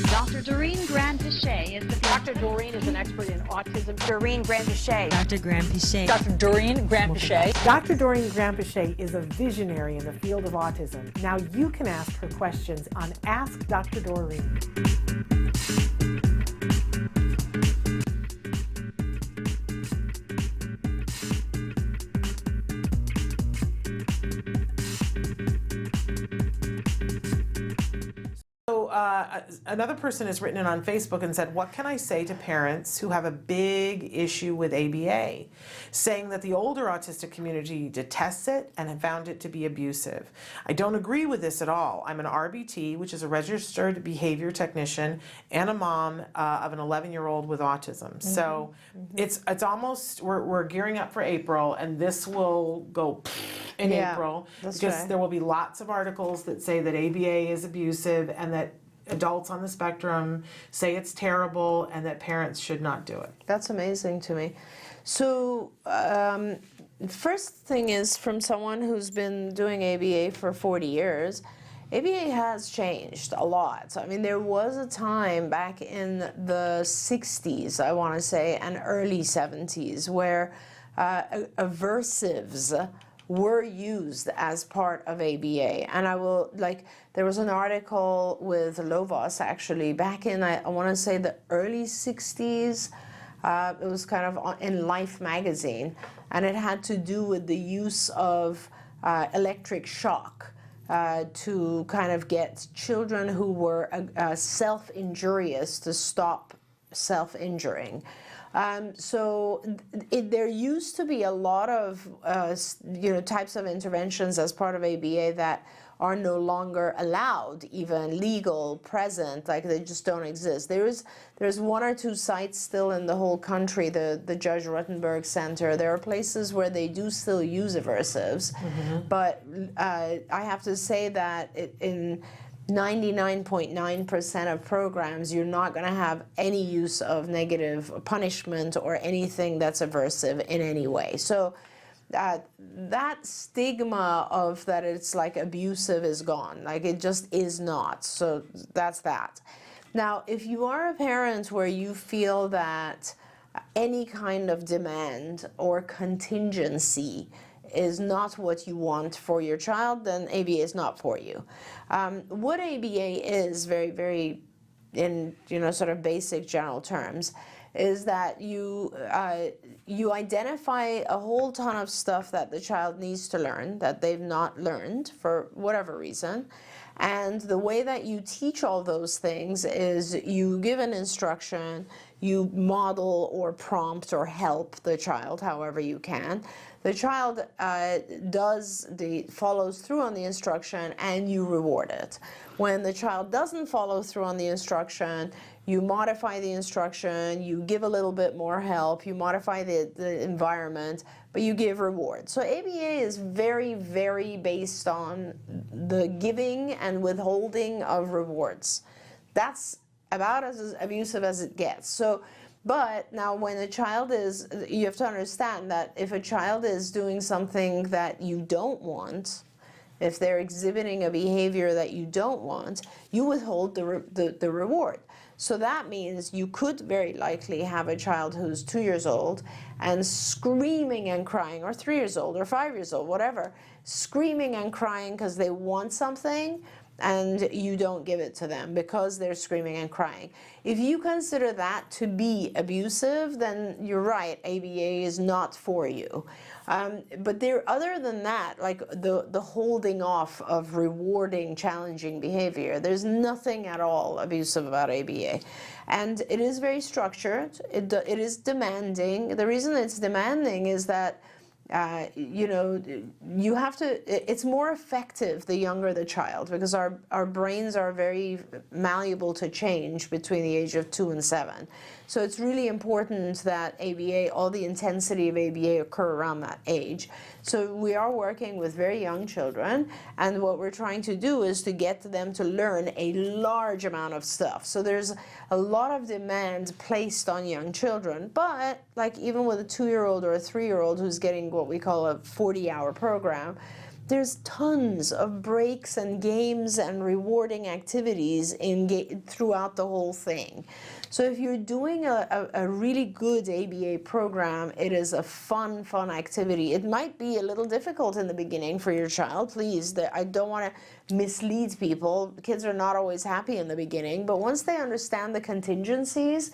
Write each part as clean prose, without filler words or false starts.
Dr. Doreen Grand-Pichet is the Dr. Doreen is an expert in autism. Doreen Grand-Pichet. Dr. Grand-Pichet. Dr. Doreen Grand-Pichet. Dr. Doreen Grand-Pichet is a visionary in the field of autism. Now you can ask her questions on Ask Dr. Doreen. Another person has written in on Facebook and said, what can I say to parents who have a big issue with ABA, saying that the older autistic community detests it and have found it to be abusive? I don't agree with this at all. I'm an RBT, which is a registered behavior technician, and a mom of an 11-year-old with autism. So it's almost, we're gearing up for April, and this will go in April, because there will be lots of articles that say that ABA is abusive and that adults on the spectrum say it's terrible and that parents should not do it. That's amazing to me. So first thing is, from someone who's been doing ABA for 40 years, ABA has changed a lot. I mean, there was a time back in the 60s, I want to say, and early 70s, where aversives were used as part of ABA. And I will, there was an article with Lovas actually back in, I want to say, the early 60s. It was kind of in Life magazine, and it had to do with the use of electric shock to kind of get children who were self-injurious to stop self-injuring. So there used to be a lot of types of interventions as part of ABA that are no longer allowed, even legal, present, like they just don't exist. There's one or two sites still in the whole country, the Judge Ruttenberg Center. There are places where they do still use aversives, but I have to say that in 99.9% of programs, you're not going to have any use of negative punishment or anything that's aversive in any way. So that stigma of that it's like abusive is gone. Like, it just is not. So that's that. Now, if you are a parent where you feel that any kind of demand or contingency is not what you want for your child, then ABA is not for you. What ABA is, very, very in sort of basic general terms, is that you identify a whole ton of stuff that the child needs to learn that they've not learned for whatever reason. And the way that you teach all those things is you give an instruction, you model or prompt or help the child however you can. The child follows through on the instruction, and you reward it. When the child doesn't follow through on the instruction, you modify the instruction, you give a little bit more help, you modify the environment, but you give reward. So ABA is very, very based on the giving and withholding of rewards. That's about as abusive as it gets. But now when a child is, you have to understand that if a child is doing something that you don't want, if they're exhibiting a behavior that you don't want, you withhold the reward. So that means you could very likely have a child who's 2 years old and screaming and crying, or 3 years old, or 5 years old, whatever, screaming and crying because they want something, and you don't give it to them because they're screaming and crying. If you consider that to be abusive, then you're right, ABA is not for you. But other than that, like the holding off of rewarding challenging behavior, there's nothing at all abusive about ABA. And it is very structured, it is demanding. The reason it's demanding is that you have to, it's more effective the younger the child, because our brains are very malleable to change between the age of 2 and 7. So it's really important that ABA, all the intensity of ABA occur around that age. So we are working with very young children, and what we're trying to do is to get them to learn a large amount of stuff. So there's a lot of demand placed on young children, but like even with a 2-year-old or a 3-year-old who's getting what we call a 40-hour program, there's tons of breaks and games and rewarding activities throughout the whole thing. So if you're doing a really good ABA program, it is a fun activity. It might be a little difficult in the beginning for your child. Please, I don't want to mislead people. Kids are not always happy in the beginning, but once they understand the contingencies,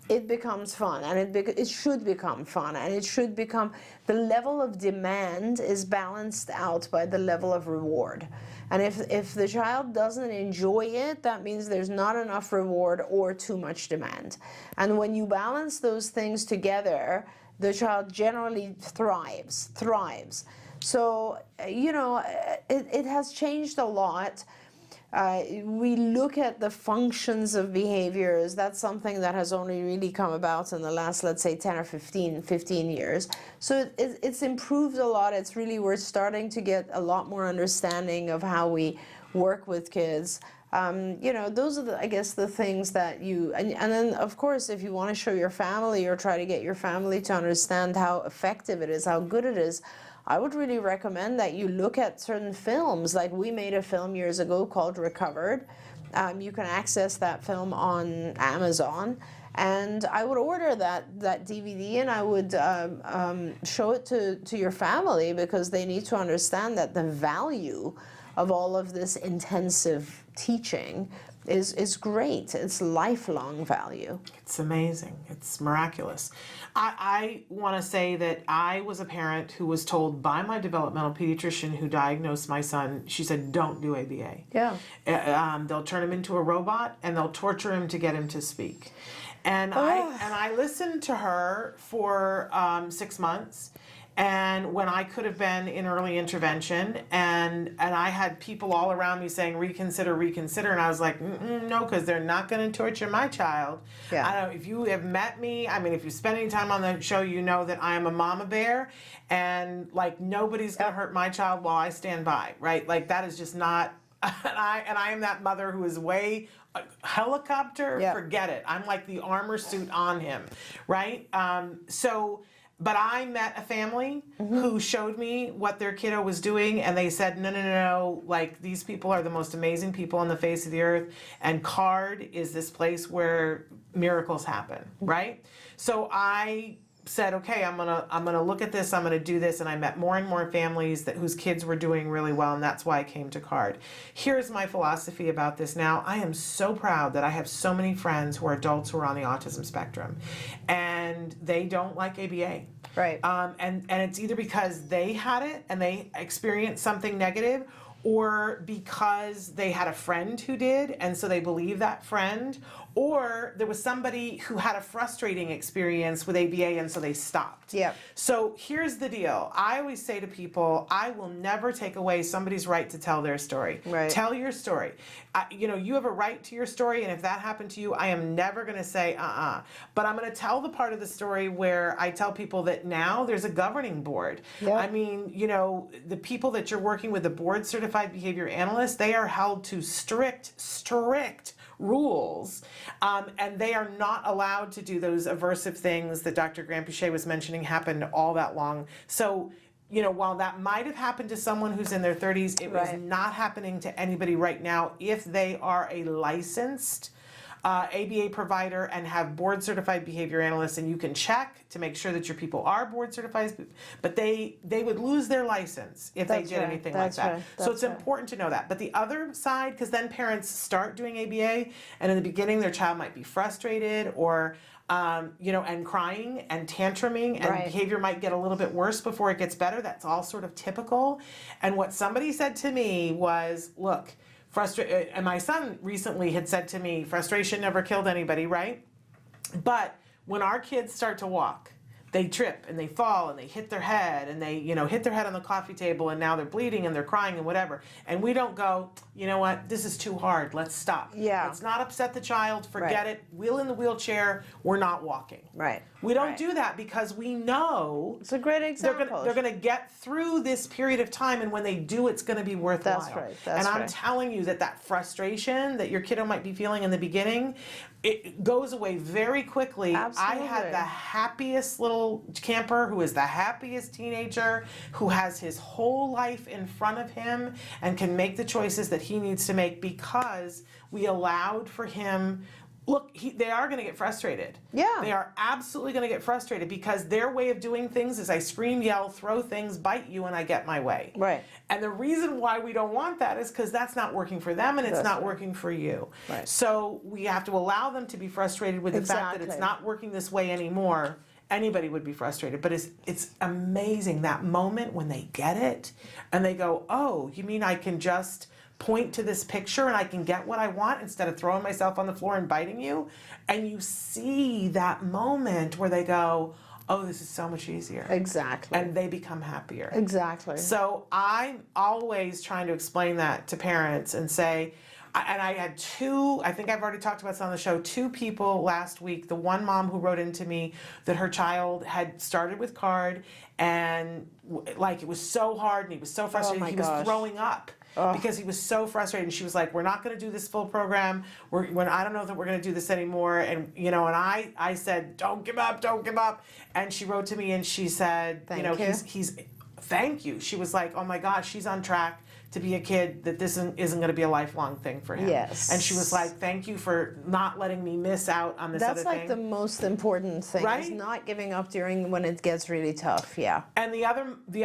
it becomes fun, and it should become fun, and it should become, the level of demand is balanced out by the level of reward. And if the child doesn't enjoy it, that means there's not enough reward or too much demand. And when you balance those things together, the child generally thrives. So, you know, it has changed a lot. We look at the functions of behaviors. That's something that has only really come about in the last, let's say, 10 or 15 years. So it's improved a lot. It's really, we're starting to get a lot more understanding of how we work with kids. You know, those are, I guess, the things that and then, of course, if you want to show your family or try to get your family to understand how effective it is, how good it is, I would really recommend that you look at certain films. Like, we made a film years ago called Recovered. You can access that film on Amazon, and I would order that DVD, and I would show it to your family, because they need to understand that the value of all of this intensive teaching is great. It's lifelong value. It's amazing. It's miraculous. I want to say that I was a parent who was told by my developmental pediatrician who diagnosed my son, she said, don't do ABA. Yeah. They'll turn him into a robot, and they'll torture him to get him to speak. And I listened to her for 6 months. And when I could have been in early intervention, and I had people all around me saying, reconsider, and I was like, no, because they're not going to torture my child. Yeah. I don't, if you have met me, I mean, if you spend any time on the show, you know that I am a mama bear, and like, nobody's going to hurt my child while I stand by, right? Like, that is just not, and I am that mother who is way, helicopter, forget it. I'm like the armor suit on him, right? But I met a family who showed me what their kiddo was doing, and they said, no, like, these people are the most amazing people on the face of the earth, and CARD is this place where miracles happen, right? So I said, okay, I'm gonna look at this, I'm gonna do this, and I met more and more families whose kids were doing really well, and that's why I came to CARD. Here's my philosophy about this now. I am so proud that I have so many friends who are adults who are on the autism spectrum, and they don't like ABA. Right. And it's either because they had it and they experienced something negative, or because they had a friend who did, and so they believe that friend, or there was somebody who had a frustrating experience with ABA, and so they stopped. Yeah. So here's the deal. I always say to people, I will never take away somebody's right to tell their story. Right. Tell your story. You know, you have a right to your story, and if that happened to you, I am never going to say, But I'm going to tell the part of the story where I tell people that now there's a governing board. Yeah. I mean, you know, the people that you're working with, the board certified behavior analysts, they are held to strict rules, and they are not allowed to do those aversive things that Dr. Grant-Pichet was mentioning happened all that long. So, you know, while that might have happened to someone who's in their 30s, it was not happening to anybody right now if they are a licensed ABA provider and have board certified behavior analysts, and you can check to make sure that your people are board certified, but they would lose their license if they did anything like that. So it's important to know that. But the other side, because then parents start doing ABA, and in the beginning their child might be frustrated or you know, and crying and tantruming, and behavior might get a little bit worse before it gets better. That's all sort of typical. And what somebody said to me was, look, and my son recently had said to me, frustration never killed anybody, right? But when our kids start to walk, they trip and they fall and they hit their head, and they, you know, hit their head on the coffee table, and now they're bleeding and they're crying and whatever. And we don't go, you know what, this is too hard, let's stop. Yeah. Let's not upset the child, forget it, wheel in the wheelchair, we're not walking. Right. We don't do that because we know it's a great example. They're going to get through this period of time, and when they do, it's going to be worthwhile. That's right. And I'm telling you that frustration that your kiddo might be feeling in the beginning, it goes away very quickly. Absolutely. I had the happiest little little camper who is the happiest teenager, who has his whole life in front of him and can make the choices that he needs to make because we allowed for him. Look, they are going to get frustrated. Yeah. They are absolutely going to get frustrated because their way of doing things is I scream, yell, throw things, bite you, and I get my way. Right. And the reason why we don't want that is because that's not working for them and it's That's not right. working for you. Right. So we have to allow them to be frustrated with the fact that it's Exactly. not working this way anymore. Anybody would be frustrated, but it's amazing that moment when they get it and they go, oh, you mean I can just point to this picture and I can get what I want instead of throwing myself on the floor and biting you? And you see that moment where they go, oh, this is so much easier. Exactly. And they become happier. Exactly. So I'm always trying to explain that to parents and say, and I had I think I've already talked about this on the show, 2 people last week. The one mom who wrote into me that her child had started with CARD and like it was so hard and he was so frustrated. my He gosh. was throwing up. Because he was so frustrated, and she was like, "We're not going to do this full program. I don't know that we're going to do this anymore." And and I said, "Don't give up, don't give up." And she wrote to me and she said, Thank you. he's thank you." She was like, "Oh my gosh, she's on track to be a kid that this isn't going to be a lifelong thing for him." Yes. And she was like, "Thank you for not letting me miss out on this That's other like thing." the most important thing, is Right? not giving up during when it gets really tough. Yeah. And the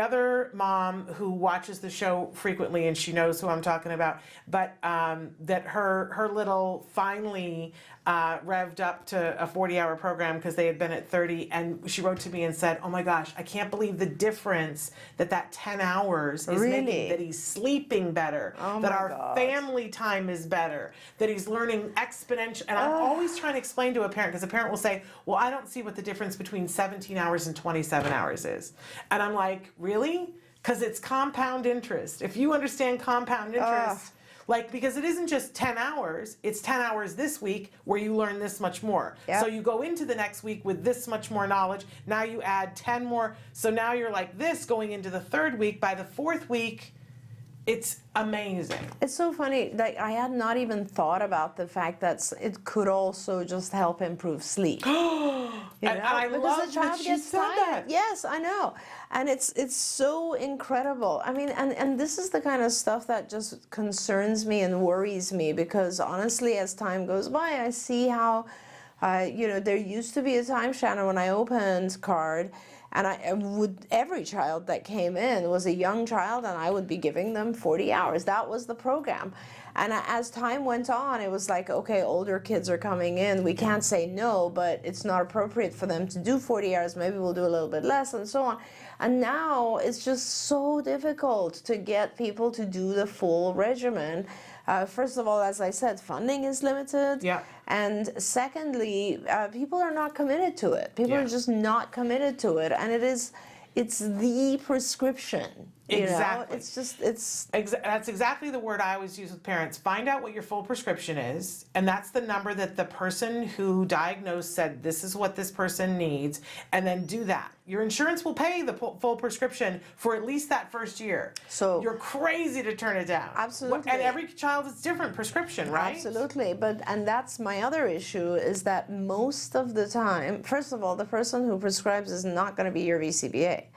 other mom who watches the show frequently, and she knows who I'm talking about, but that her little finally revved up to a 40-hour program because they had been at 30, and she wrote to me and said, "Oh my gosh, I can't believe the difference that 10 hours is Really? making, that he's sleeping better, Oh that my our gosh. family time is better, that he's learning exponential." And I'm always trying to explain to a parent, because a parent will say, "Well, I don't see what the difference between 17 hours and 27 hours is." And I'm like, really? Because it's compound interest. If you understand compound interest, because it isn't just 10 hours, it's 10 hours this week where you learn this much more. Yep. So you go into the next week with this much more knowledge. Now you add 10 more. So now you're like this going into the 3rd week. By the 4th week, it's amazing. It's so funny. Like, I had not even thought about the fact that it could also just help improve sleep. And I Because love the child that she gets said tired. that. Yes, I know. And it's so incredible. I mean, and this is the kind of stuff that just concerns me and worries me, because honestly, as time goes by, I see how, there used to be a time, Shannon, when I opened CARD, and every child that came in was a young child, and I would be giving them 40 hours. That was the program. And as time went on, it was like, okay, older kids are coming in. We can't say no, but it's not appropriate for them to do 40 hours. Maybe we'll do a little bit less, and so on. And now it's just so difficult to get people to do the full regimen. First of all, as I said, funding is limited. Yeah. And secondly, people are not committed to it. People Yeah. are just not committed to it. And it's the prescription. Exactly. It's That's exactly the word I always use with parents. Find out what your full prescription is, and that's the number that the person who diagnosed said, this is what this person needs, and then do that. Your insurance will pay the full prescription for at least that first year. So- you're crazy to turn it down. Absolutely. And every child is different prescription, right? Absolutely, and that's my other issue, is that most of the time, first of all, the person who prescribes is not going to be your VCBA.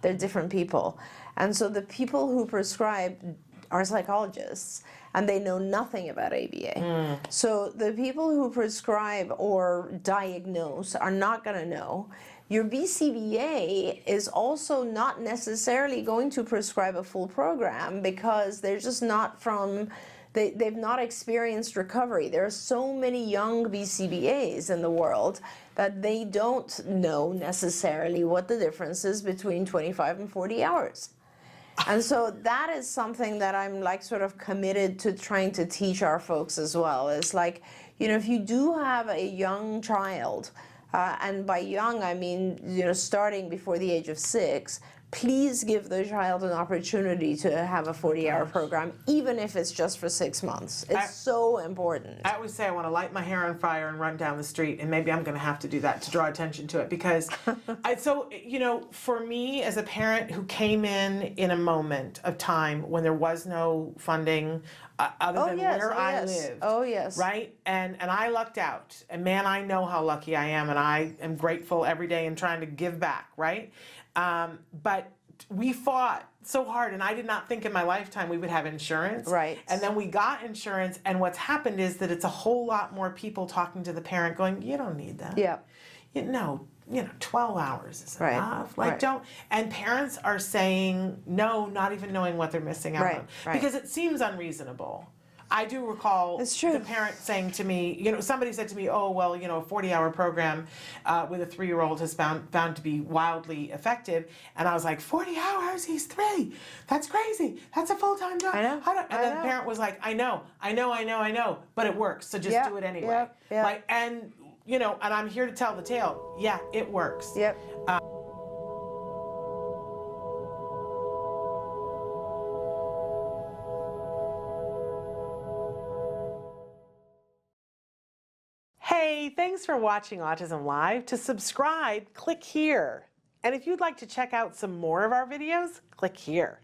They're different people. And so the people who prescribe are psychologists, and they know nothing about ABA. So the people who prescribe or diagnose are not going to know. Your BCBA is also not necessarily going to prescribe a full program, because they're just not they've not experienced recovery. There are so many young BCBAs in the world that they don't know necessarily what the difference is between 25 and 40 hours. And so that is something that I'm like sort of committed to trying to teach our folks as well. It's like, if you do have a young child, and by young I mean, starting before the age of 6, please give the child an opportunity to have a 40-hour program, even if it's just for 6 months. It's so important. I always say I want to light my hair on fire and run down the street, and maybe I'm going to have to do that to draw attention to it, because for me as a parent who came in a moment of time when there was no funding other than where I lived. Oh, yes. Right? And I lucked out. And man, I know how lucky I am, and I am grateful every day and trying to give back, right? But we fought so hard, and I did not think in my lifetime we would have insurance. Right. And then we got insurance, and what's happened is that it's a whole lot more people talking to the parent going, you don't need that. Yeah. 12 hours is Right. enough. Like, Right. don't. And parents are saying no, not even knowing what they're missing out Right. on. Right. Because it seems unreasonable. I do recall It's true. the parent saying to me, somebody said to me, oh, well, a 40-hour program with a 3-year-old has found to be wildly effective. And I was like, 40 hours? He's 3. That's crazy. That's a full-time job. I know. And then the parent was like, I know, but it works. So just do it anyway. Yep, yep. Like, and I'm here to tell the tale. Yeah, it works. Yep. Hey, thanks for watching Autism Live. To subscribe, click here. And if you'd like to check out some more of our videos, click here.